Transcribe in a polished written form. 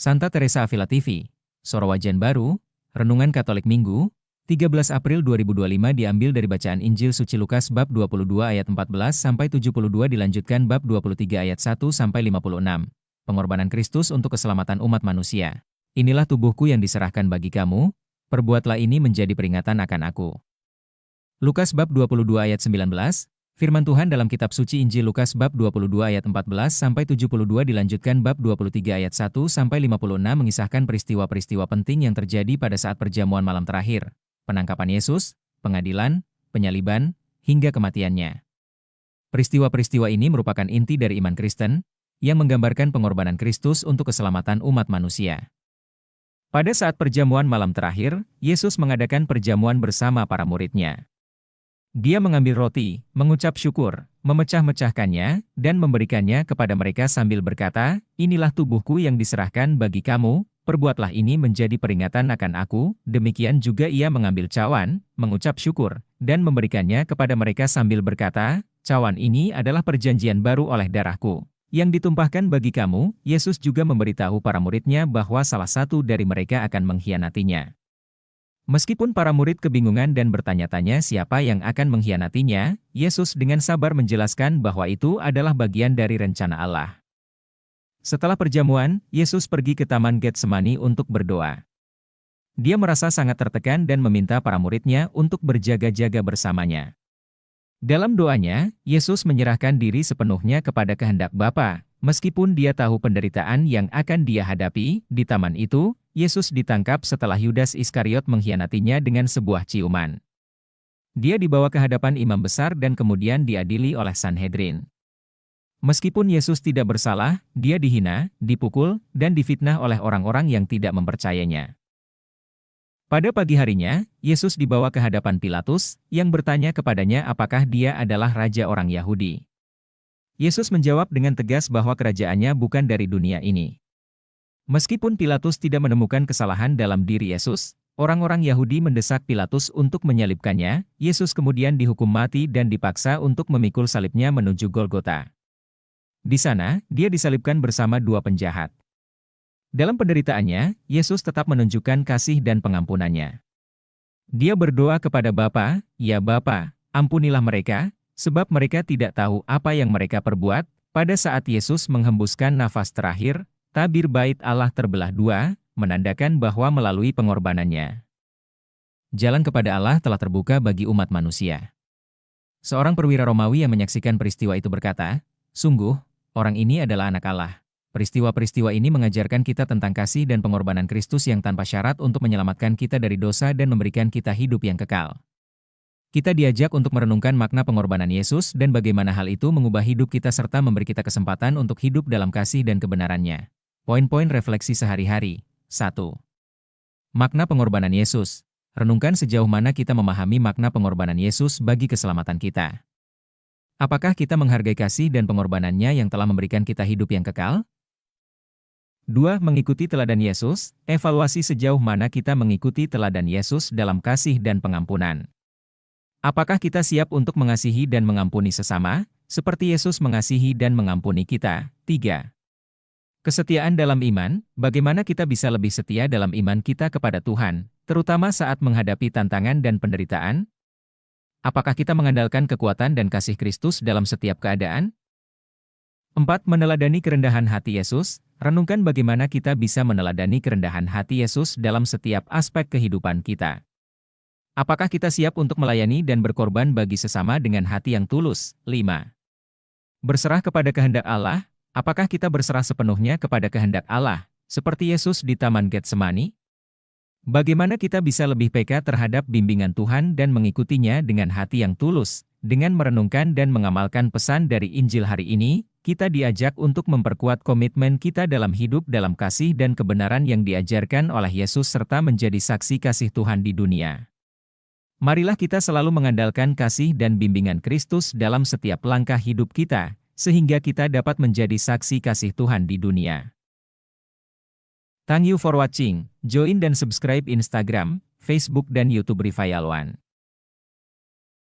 Santa Teresa Avila TV, Sorowajan Baru, Renungan Katolik Minggu, 13 April 2025 diambil dari bacaan Injil Suci Lukas bab 22 ayat 14-72 dilanjutkan bab 23 ayat 1-56. Pengorbanan Kristus untuk keselamatan umat manusia. Inilah tubuhku yang diserahkan bagi kamu, perbuatlah ini menjadi peringatan akan aku. Lukas bab 22 ayat 19, firman Tuhan dalam kitab suci Injil Lukas bab 22 ayat 14-72 dilanjutkan bab 23 ayat 1-56 mengisahkan peristiwa-peristiwa penting yang terjadi pada saat perjamuan malam terakhir, penangkapan Yesus, pengadilan, penyaliban, hingga kematiannya. Peristiwa-peristiwa ini merupakan inti dari iman Kristen, yang menggambarkan pengorbanan Kristus untuk keselamatan umat manusia. Pada saat perjamuan malam terakhir, Yesus mengadakan perjamuan bersama para murid-Nya. Dia mengambil roti, mengucap syukur, memecah-mecahkannya, dan memberikannya kepada mereka sambil berkata, "Inilah tubuhku yang diserahkan bagi kamu, perbuatlah ini menjadi peringatan akan aku." Demikian juga ia mengambil cawan, mengucap syukur, dan memberikannya kepada mereka sambil berkata, "Cawan ini adalah perjanjian baru oleh darahku, yang ditumpahkan bagi kamu." Yesus juga memberitahu para murid-Nya bahwa salah satu dari mereka akan mengkhianatinya. Meskipun para murid kebingungan dan bertanya-tanya siapa yang akan mengkhianatinya, Yesus dengan sabar menjelaskan bahwa itu adalah bagian dari rencana Allah. Setelah perjamuan, Yesus pergi ke Taman Getsemani untuk berdoa. Dia merasa sangat tertekan dan meminta para murid-Nya untuk berjaga-jaga bersamanya. Dalam doanya, Yesus menyerahkan diri sepenuhnya kepada kehendak Bapa, meskipun dia tahu penderitaan yang akan dia hadapi. Di taman itu, Yesus ditangkap setelah Yudas Iskariot mengkhianatinya dengan sebuah ciuman. Dia dibawa ke hadapan imam besar dan kemudian diadili oleh Sanhedrin. Meskipun Yesus tidak bersalah, dia dihina, dipukul, dan difitnah oleh orang-orang yang tidak mempercayainya. Pada pagi harinya, Yesus dibawa ke hadapan Pilatus, yang bertanya kepadanya apakah dia adalah raja orang Yahudi. Yesus menjawab dengan tegas bahwa kerajaannya bukan dari dunia ini. Meskipun Pilatus tidak menemukan kesalahan dalam diri Yesus, orang-orang Yahudi mendesak Pilatus untuk menyalibkannya. Yesus kemudian dihukum mati dan dipaksa untuk memikul salibnya menuju Golgota. Di sana, dia disalibkan bersama dua penjahat. Dalam penderitaannya, Yesus tetap menunjukkan kasih dan pengampunannya. Dia berdoa kepada Bapa, "Ya Bapa, ampunilah mereka, sebab mereka tidak tahu apa yang mereka perbuat." Pada saat Yesus menghembuskan nafas terakhir, tabir bait Allah terbelah dua, menandakan bahwa melalui pengorbanannya, jalan kepada Allah telah terbuka bagi umat manusia. Seorang perwira Romawi yang menyaksikan peristiwa itu berkata, "Sungguh, orang ini adalah anak Allah." Peristiwa-peristiwa ini mengajarkan kita tentang kasih dan pengorbanan Kristus yang tanpa syarat untuk menyelamatkan kita dari dosa dan memberikan kita hidup yang kekal. Kita diajak untuk merenungkan makna pengorbanan Yesus dan bagaimana hal itu mengubah hidup kita serta memberi kita kesempatan untuk hidup dalam kasih dan kebenarannya. Poin-poin refleksi sehari-hari. 1. Makna pengorbanan Yesus. Renungkan sejauh mana kita memahami makna pengorbanan Yesus bagi keselamatan kita. Apakah kita menghargai kasih dan pengorbanannya yang telah memberikan kita hidup yang kekal? 2. Mengikuti teladan Yesus. Evaluasi sejauh mana kita mengikuti teladan Yesus dalam kasih dan pengampunan. Apakah kita siap untuk mengasihi dan mengampuni sesama, seperti Yesus mengasihi dan mengampuni kita? 3. Kesetiaan dalam iman. Bagaimana kita bisa lebih setia dalam iman kita kepada Tuhan, terutama saat menghadapi tantangan dan penderitaan? Apakah kita mengandalkan kekuatan dan kasih Kristus dalam setiap keadaan? 4. Meneladani kerendahan hati Yesus. Renungkan bagaimana kita bisa meneladani kerendahan hati Yesus dalam setiap aspek kehidupan kita. Apakah kita siap untuk melayani dan berkorban bagi sesama dengan hati yang tulus? 5. Berserah kepada kehendak Allah. Apakah kita berserah sepenuhnya kepada kehendak Allah, seperti Yesus di Taman Getsemani? Bagaimana kita bisa lebih peka terhadap bimbingan Tuhan dan mengikutinya dengan hati yang tulus? Dengan merenungkan dan mengamalkan pesan dari Injil hari ini, kita diajak untuk memperkuat komitmen kita dalam hidup dalam kasih dan kebenaran yang diajarkan oleh Yesus serta menjadi saksi kasih Tuhan di dunia. Marilah kita selalu mengandalkan kasih dan bimbingan Kristus dalam setiap langkah hidup kita, sehingga kita dapat menjadi saksi kasih Tuhan di dunia. Thank you for watching. Join dan subscribe Instagram, Facebook dan YouTube Revival One.